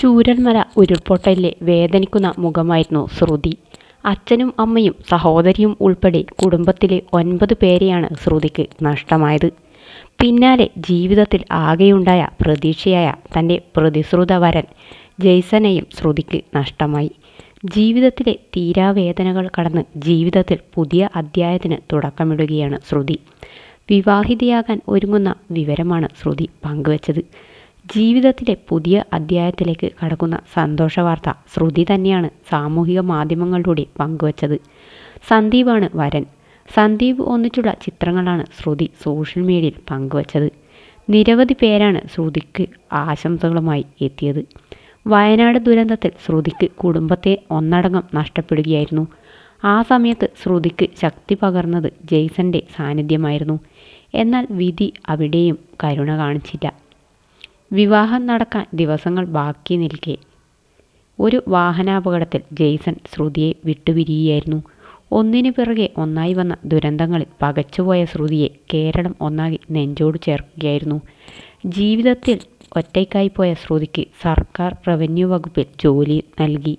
ചൂരൽമല ഉരുൾപൊട്ടലിലെ വേദനിക്കുന്ന മുഖമായിരുന്നു ശ്രുതി. അച്ഛനും അമ്മയും സഹോദരിയും ഉൾപ്പെടെ കുടുംബത്തിലെ 9 പേരെയാണ് ശ്രുതിക്ക് നഷ്ടമായത്. പിന്നാലെ ജീവിതത്തിൽ ആകെയുണ്ടായ പ്രതീക്ഷയായ തൻ്റെ പ്രതിശ്രുത വരൻ ജെയ്സനെയും ശ്രുതിക്ക് നഷ്ടമായി. ജീവിതത്തിലെ തീരാവേദനകൾ കടന്ന് ജീവിതത്തിൽ പുതിയ അധ്യായത്തിന് തുടക്കമിടുകയാണ് ശ്രുതി. വിവാഹിതയാകാൻ ഒരുങ്ങുന്ന വിവരമാണ് ശ്രുതി പങ്കുവച്ചത്. ജീവിതത്തിലെ പുതിയ അധ്യായത്തിലേക്ക് കടക്കുന്ന സന്തോഷവാർത്ത ശ്രുതി തന്നെയാണ് സാമൂഹിക മാധ്യമങ്ങളിലൂടെ പങ്കുവച്ചത്. സന്ദീപാണ് വരൻ. സന്ദീപ് ഒന്നിച്ചുള്ള ചിത്രങ്ങളാണ് ശ്രുതി സോഷ്യൽ മീഡിയയിൽ പങ്കുവച്ചത്. നിരവധി പേരാണ് ശ്രുതിക്ക് ആശംസകളുമായി എത്തിയത്. വയനാട് ദുരന്തത്തിൽ ശ്രുതിക്ക് കുടുംബത്തെ ഒന്നടങ്കം നഷ്ടപ്പെടുകയായിരുന്നു. ആ സമയത്ത് ശ്രുതിക്ക് ശക്തി പകർന്നത് ജെയ്സന്റെ സാന്നിധ്യമായിരുന്നു. എന്നാൽ വിധി അവിടെയും കരുണ കാണിച്ചില്ല. വിവാഹം നടക്കാൻ ദിവസങ്ങൾ ബാക്കി നിൽക്കെ ഒരു വാഹനാപകടത്തിൽ ജെയ്സൺ ശ്രുതിയെ വിട്ടുപിരിയുകയായിരുന്നു. ഒന്നിനു പിറകെ ഒന്നായി വന്ന ദുരന്തങ്ങളിൽ പകച്ചുപോയ ശ്രുതിയെ കേരളം ഒന്നാകെ നെഞ്ചോട് ചേർക്കുകയായിരുന്നു. ജീവിതത്തിൽ ഒറ്റയ്ക്കായി പോയ ശ്രുതിക്ക് സർക്കാർ റവന്യൂ വകുപ്പിൽ ജോലി നൽകി.